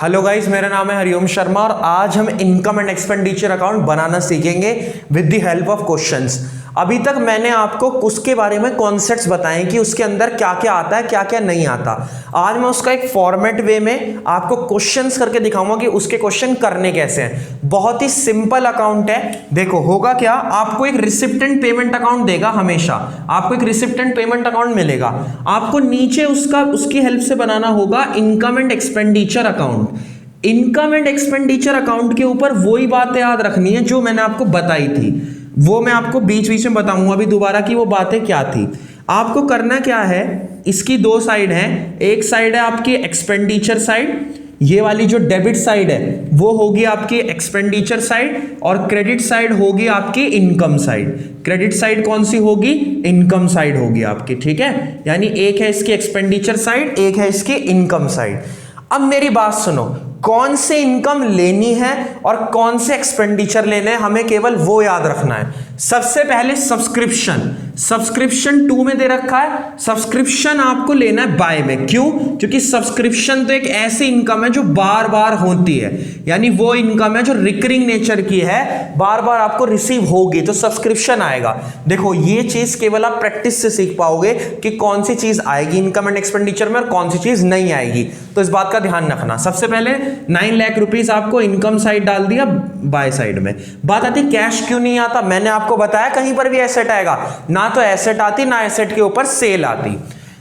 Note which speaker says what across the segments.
Speaker 1: Hello guys, मेरा नाम है हरिओम शर्मा और आज हम इनकम एंड एक्सपेंडिचर अकाउंट बनाना सीखेंगे with the help of questions. अभी तक मैंने आपको उसके बारे में कॉन्सेप्ट्स बताए कि उसके अंदर क्या क्या आता है, क्या क्या नहीं आता। आज मैं उसका एक फॉर्मेट वे में आपको क्वेश्चंस करके दिखाऊंगा कि उसके क्वेश्चन करने कैसे हैं। बहुत ही सिंपल अकाउंट है। देखो होगा क्या, आपको एक रिसिप्ट एंड पेमेंट अकाउंट देगा। हमेशा आपको एक रिसिप्ट एंड पेमेंट अकाउंट मिलेगा। आपको नीचे उसकी हेल्प से बनाना होगा income and expenditure account. Income and expenditure account के ऊपर वही बातें याद रखनी है जो मैंने आपको बताई थी। वो मैं आपको बीच बीच में बताऊंगा अभी दोबारा कि वो बातें क्या थी। आपको करना क्या है, इसकी दो साइड हैं। एक साइड है आपकी एक्सपेंडिचर साइड, ये वाली जो डेबिट साइड है वो होगी आपकी एक्सपेंडिचर साइड, और क्रेडिट साइड होगी आपकी इनकम साइड। क्रेडिट साइड कौन सी होगी? इनकम साइड होगी आपकी, ठीक है। यानी एक है इसकी एक्सपेंडिचर साइड, एक है इसकी इनकम साइड। अब मेरी बात सुनो, कौन से इनकम लेनी है और कौन से एक्सपेंडिचर लेने हैं, हमें केवल वो याद रखना है। सबसे पहले सब्सक्रिप्शन 2 में दे रखा है। सब्सक्रिप्शन आपको लेना है बाय में। क्यों? क्योंकि सब्सक्रिप्शन तो एक ऐसी इनकम है जो बार बार होती है, यानी वो इनकम है जो रिकरिंग नेचर की है, बार बार आपको रिसीव होगी, तो सब्सक्रिप्शन आएगा। देखो ये चीज केवल आप प्रैक्टिस से सीख पाओगे कि कौन सी चीज आएगी इनकम एंड एक्सपेंडिचर में और कौन सी चीज नहीं आएगी। तो इस बात का ध्यान रखना। सबसे पहले 9 लाख रुपीस आपको इनकम साइड डाल दिया बाय साइड में। बात आती कैश क्यों नहीं आता? मैंने आपको बताया कहीं पर भी एसेट आएगा, ना तो एसेट आती ना एसेट के ऊपर सेल आती।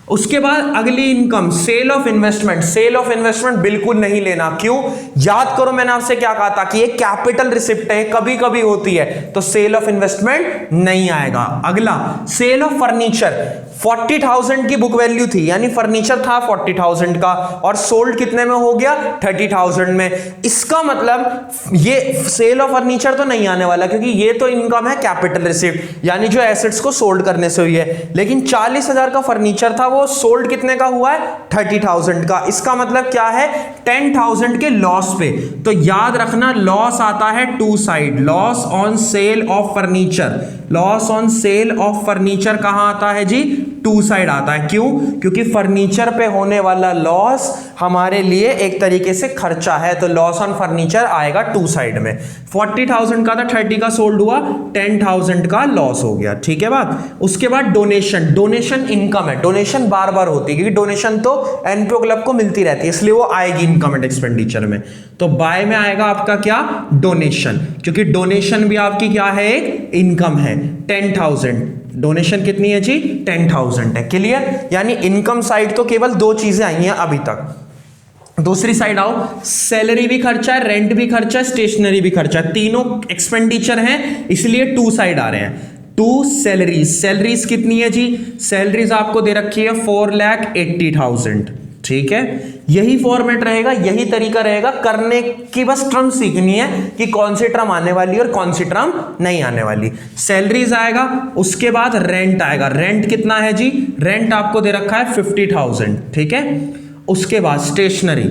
Speaker 1: उसके बाद अगली income sale of investment. Sale of investment बिल्कुल नहीं लेना। क्यों? याद करो मैंने आपसे क्या कहा था कि ये कैपिटल रिसिप्ट है, कभी कभी होती है, तो सेल ऑफ इन्वेस्टमेंट नहीं आएगा। अगला सेल ऑफ फर्नीचर। 40,000 की बुक वैल्यू थी, यानी फर्नीचर था 40,000 का और सोल्ड कितने में हो गया? 30,000 में। इसका मतलब ये सेल ऑफ फर्नीचर तो नहीं आने वाला, क्योंकि ये तो इनकम है कैपिटल रिसिप्ट, यानी जो एसेट्स को सोल्ड करने से हुई है। लेकिन 40,000 का फर्नीचर था, वो सोल्ड कितने का हुआ है? 30,000 का। इसका मतलब क्या है? 10,000 के लॉस पे। तो याद रखना लॉस आता है 2 side. Loss on sale of furniture, loss on sale of furniture कहां आता है जी? 2 साइड आता है। क्यों? क्योंकि फर्नीचर पे होने वाला लॉस हमारे लिए एक तरीके से खर्चा है, तो लॉस ऑन फर्नीचर आएगा 2 साइड में। 40,000 का था, 30 का सोल्ड हुआ, 10,000 का लॉस हो गया, ठीक है बात। उसके बाद डोनेशन। डोनेशन इनकम है, डोनेशन बार बार होती है, क्योंकि डोनेशन तो एनपीओ क्लब को मिलती रहती है, इसलिए वो आएगी इनकम एंड एक्सपेंडिचर में। तो बाय में आएगा आपका क्या? डोनेशन, क्योंकि डोनेशन भी आपकी क्या है? एक इनकम है। 10,000 डोनेशन कितनी है जी? 10,000 है। क्लियर? यानी इनकम साइड तो केवल 2 चीजें आई हैं अभी तक। दूसरी साइड आओ, सैलरी भी खर्चा है, रेंट भी खर्चा है, स्टेशनरी भी खर्चा है, तीनों एक्सपेंडिचर हैं, इसलिए 2 साइड आ रहे हैं। 2 सैलरीज। सैलरीज कितनी है जी? सैलरीज आपको दे रखी है 4,80,000, ठीक है। यही फॉर्मेट रहेगा, यही तरीका रहेगा करने की, बस टर्म सीखनी है कि कौन सी टर्म आने वाली है और कौन सी टर्म नहीं आने वाली। सैलरीज आएगा, उसके बाद रेंट आएगा। रेंट कितना है जी? रेंट आपको दे रखा है 50,000, ठीक है। उसके बाद स्टेशनरी,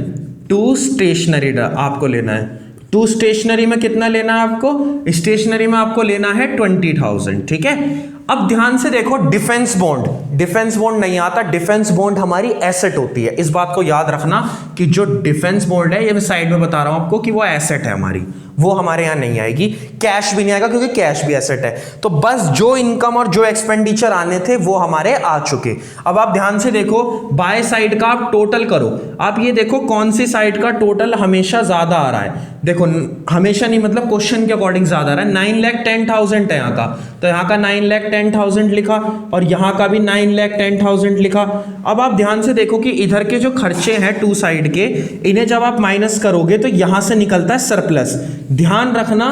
Speaker 1: 2 स्टेशनरी आपको लेना है। 2 स्टेशनरी में कितना लेना है आपको? स्टेशनरी में आपको लेना है 20,000, ठीक है। अब ध्यान से देखो, डिफेंस बॉन्ड। डिफेंस बॉन्ड नहीं आता। डिफेंस बॉन्ड हमारी एसेट होती है, इस बात को याद रखना कि जो डिफेंस बॉन्ड है, ये मैं साइड में बता रहा हूं आपको कि वो एसेट है हमारी, वो हमारे यहां नहीं आएगी। कैश भी नहीं आएगा, क्योंकि कैश भी एसेट है। तो बस जो इनकम और जो एक्सपेंडिचर आने थे वो हमारे आ चुके। अब आप ध्यान से देखो, बाय साइड का आप टोटल करो। आप ये देखो कौन सी साइड का टोटल हमेशा ज्यादा आ रहा है। देखो हमेशा नहीं, मतलब क्वेश्चन के अकॉर्डिंग ज्यादा आ रहा है। 9,10,000 है यहाँ का, तो यहाँ का 9,10,000 लिखा और यहाँ का भी 9,10,000 लिखा। अब आप ध्यान से देखो कि इधर के जो खर्चे हैं 2 साइड के, इन्हें जब आप माइनस करोगे तो यहां से निकलता है सरप्लस। ध्यान रखना,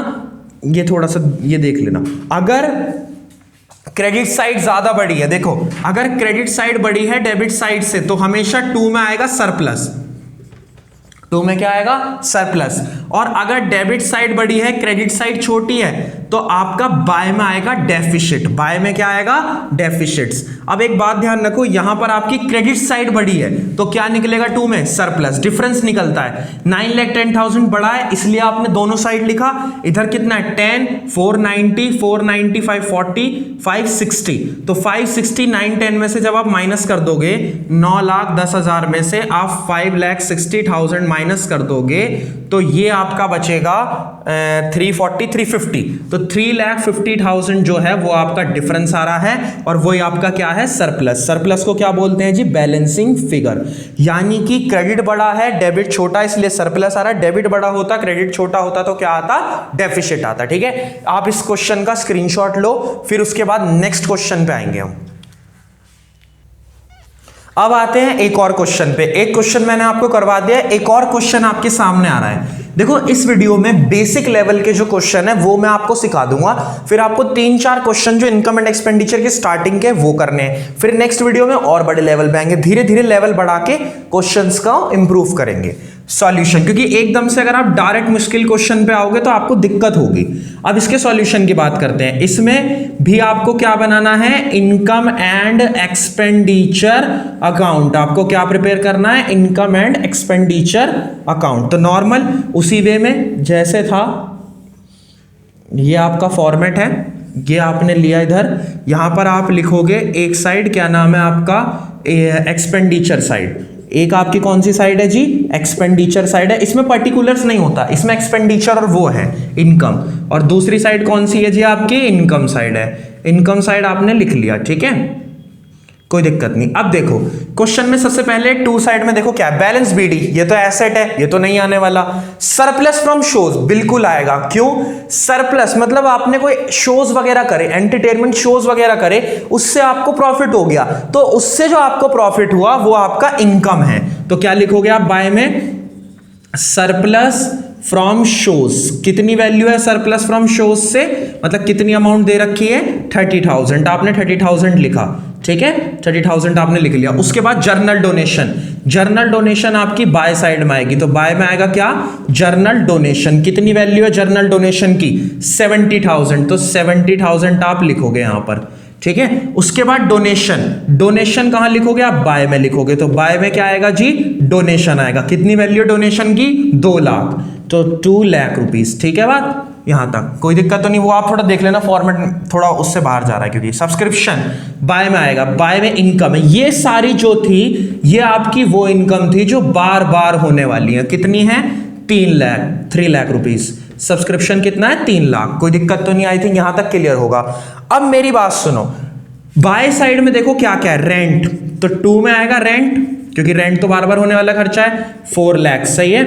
Speaker 1: ये थोड़ा सा ये देख लेना। अगर क्रेडिट साइड ज्यादा बड़ी है, देखो अगर क्रेडिट साइड बड़ी है डेबिट साइड से, तो हमेशा 2 में आएगा सरप्लस। 2 में क्या आएगा? सरप्लस। और अगर डेबिट साइड बड़ी है, क्रेडिट साइड छोटी है, तो आपका बाय में आएगा डेफिसिट। बाय में क्या आएगा? डेफिसिट्स। अब एक बात ध्यान रखो, यहां पर आपकी क्रेडिट साइड बड़ी है तो क्या निकलेगा? 2 में सरप्लस, डिफरेंस निकलता है। 9,10,000 बड़ा है इसलिए आपने दोनों साइड लिखा। इधर कितना है? 10, 490, 490, 540, 560। तो 560 9, 10 में से जब आप माइनस कर दोगे, 9,10,000 में से आप 5,60,000 माइनस कर दोगे तो ये आपका बचेगा 340, 350। तो 3,50,000 जो है वो आपका डिफरेंस आ रहा है और वही आपका क्या है? सरप्लस। सरप्लस को क्या बोलते हैं जी? Balancing figure. यानी कि क्रेडिट बड़ा है, डेबिट छोटा, इसलिए सरप्लस आ रहा है। डेबिट बड़ा होता, क्रेडिट छोटा होता तो क्या आता? डेफिसिट आता। ठीक है, आप इस क्वेश्चन का स्क्रीनशॉट लो, फिर उसके बाद नेक्स्ट क्वेश्चन पे आएंगे हम। अब आते हैं एक और क्वेश्चन पे। एक क्वेश्चन मैंने आपको करवा दिया, एक और क्वेश्चन आपके सामने आ रहा है। देखो, इस वीडियो में बेसिक लेवल के जो क्वेश्चन है वो मैं आपको सिखा दूंगा, फिर आपको 3-4 क्वेश्चन जो इनकम एंड एक्सपेंडिचर के स्टार्टिंग के वो करने हैं, फिर नेक्स्ट वीडियो में और बड़े लेवल पे आएंगे। धीरे धीरे लेवल बढ़ा के क्वेश्चंस का इंप्रूव करेंगे सॉल्यूशन, क्योंकि एकदम से अगर आप डायरेक्ट मुश्किल क्वेश्चन पे आओगे तो आपको दिक्कत होगी। अब इसके सॉल्यूशन की बात करते हैं। इसमें भी आपको क्या बनाना है? Income and expenditure account. आपको क्या प्रिपेयर करना है? Income and expenditure account. तो नॉर्मल उसी वे में जैसे था, ये आपका फॉर्मेट है, ये आपने लिया इधर। यहां पर आप लिखोगे एक साइड, क्या नाम है आपका? Expenditure side. एक आपकी कौन सी साइड है जी? एक्सपेंडिचर साइड है। इसमें पर्टिकुलर्स नहीं होता, इसमें एक्सपेंडिचर और वो है इनकम। और दूसरी साइड कौन सी है जी? आपकी इनकम साइड है। इनकम साइड आपने लिख लिया, ठीक है, कोई दिक्कत नहीं। अब देखो क्वेश्चन में सबसे पहले 2 साइड में देखो क्या है? बैलेंस बीडी, ये तो एसेट है, ये तो नहीं आने वाला। सरप्लस फ्रॉम शोज, बिल्कुल आएगा। क्यों? सरप्लस मतलब आपने कोई शोज वगैरह करे, एंटरटेनमेंट शोज वगैरह करे, उससे आपको प्रॉफिट हो गया, तो उससे जो आपको प्रॉफिट हुआ वो आपका इनकम है। तो क्या लिखोगे आप बाय में? Surplus from shows. कितनी वैल्यू है सरप्लस फ्रॉम शोज से? मतलब कितनी अमाउंट दे रखी है? 30,000। आपने 30,000 लिखा, ठीक है, 30,000 आपने लिख लिया। उसके बाद जर्नल डोनेशन। जर्नल डोनेशन आपकी बाय साइड में आएगी, तो बाय में आएगा क्या? Journal donation. कितनी वैल्यू है जर्नल डोनेशन की? 70,000। तो 70,000 आप लिखोगे यहां पर, ठीक है। उसके बाद डोनेशन। डोनेशन कहां लिखोगे आप? बाय में लिखोगे, तो बाय में क्या आएगा जी? डोनेशन आएगा। कितनी वैल्यू डोनेशन की? 2 लाख, तो 2 लाख रुपीस। ठीक है बात, यहां तक कोई दिक्कत तो नहीं। वो आप थोड़ा देख लेना, फॉर्मेट थोड़ा उससे बाहर जा रहा है क्योंकि सब्सक्रिप्शन बाय में आएगा। बाय में इनकम है। ये सारी जो थी ये आपकी वो इनकम थी जो बार बार होने वाली है। कितनी है? 3 लाख रुपीस। सब्सक्रिप्शन कितना है? 3 लाख। कोई दिक्कत तो नहीं, आई थिंक यहां तक क्लियर होगा। अब मेरी बात सुनो, बाय साइड में देखो क्या क्या है? रेंट, तो 2 में आएगा रेंट, क्योंकि रेंट तो बार बार होने वाला खर्चा है। 4 लाख, सही है,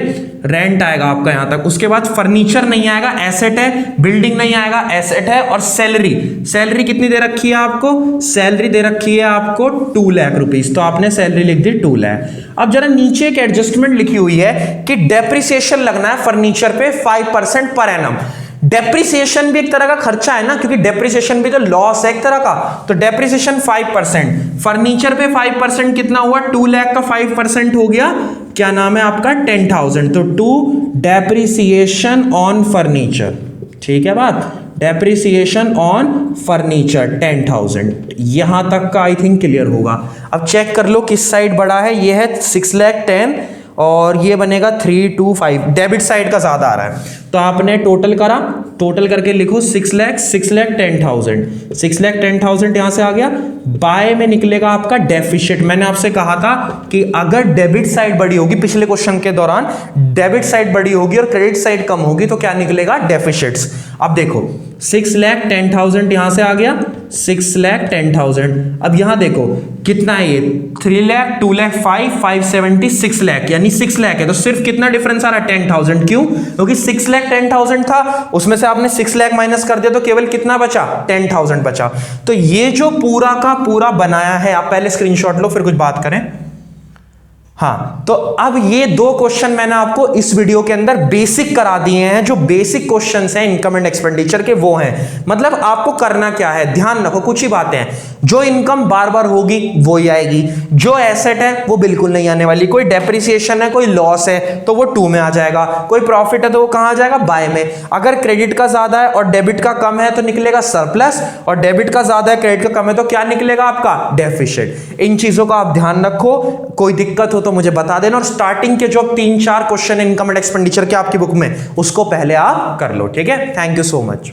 Speaker 1: रेंट आएगा आपका यहां तक। उसके बाद फर्नीचर नहीं आएगा, एसेट है। बिल्डिंग नहीं आएगा, एसेट है। और सैलरी, सैलरी कितनी दे रखी है आपको? सैलरी दे रखी है आपको 2 लाख रुपीस, तो आपने सैलरी लिख दी 2 लाख। अब जरा नीचे एक एडजस्टमेंट लिखी हुई है कि डेप्रिसिएशन लगना है फर्नीचर पे 5% पर एनम। डेप्रिसिएशन भी एक तरह का खर्चा है ना, क्योंकि डेप्रिसिएशन भी तो लॉस है एक तरह का। तो डेप्रिसिएशन 5%, फर्नीचर पे 5% कितना हुआ? 2 लाख का 5% हो गया, क्या नाम है आपका? 10,000। तो 2 डेप्रिसिएशन ऑन फर्नीचर, ठीक है बात, डेप्रिसिएशन ऑन फर्नीचर 10,000। यहां तक का आई थिंक क्लियर होगा। अब चेक कर लो किस साइड बड़ा है। ये है 6 लाख 10 और ये बनेगा 325। डेबिट साइड का ज्यादा आ रहा है, तो आपने टोटल करा, टोटल करके लिखो 6 लाख 10,000। 6 लाख 10,000 यहां से आ गया। बाय में निकलेगा आपका डेफिसिट। मैंने आपसे कहा था कि अगर डेबिट साइड बड़ी होगी, पिछले क्वेश्चन के दौरान डेबिट साइड बड़ी होगी और क्रेडिट साइड कम होगी, तो क्या निकलेगा? डेफिसिट्स। अब देखो 6 लाख 10,000 यहां से आ गया, 6 लाख 10,000। अब यहां देखो कितना है ये? 3 लाख, 2 लाख 5, 570, 6 लाख, यानी 6 लाख है। तो सिर्फ कितना डिफरेंस आ रहा है? 10,000। क्यों? क्योंकि 6 लाख 10,000 था, उसमें से आपने 6 लाख माइनस कर दिया, तो केवल कितना बचा? 10,000 बचा। तो ये जो पूरा का पूरा बनाया है, आप पहले स्क्रीनशॉट लो फिर कुछ बात करें। हाँ, तो अब ये दो क्वेश्चन मैंने आपको इस वीडियो के अंदर बेसिक करा दिए हैं। जो बेसिक क्वेश्चंस हैं इनकम एंड एक्सपेंडिचर के वो हैं। मतलब आपको करना क्या है, ध्यान रखो कुछ ही बातें हैं। जो इनकम बार बार होगी वो ही आएगी, जो एसेट है वो बिल्कुल नहीं आने वाली। कोई डेप्रिसिएशन है, कोई लॉस है तो वो 2 में आ जाएगा, कोई प्रॉफिट है तो वो कहां आ जाएगा, बाय में। अगर क्रेडिट का ज्यादा है और डेबिट का कम है तो निकलेगा सरप्लस, और डेबिट का ज्यादा है क्रेडिट का कम है तो क्या निकलेगा आपका, डेफिसिट। इन चीजों का आप ध्यान रखो, कोई दिक्कत हो तो मुझे बता देना। और स्टार्टिंग के जो 3-4 क्वेश्चन इनकम एंड एक्सपेंडिचर के आपकी बुक में, उसको पहले आप कर लो, ठीक है। Thank you so much.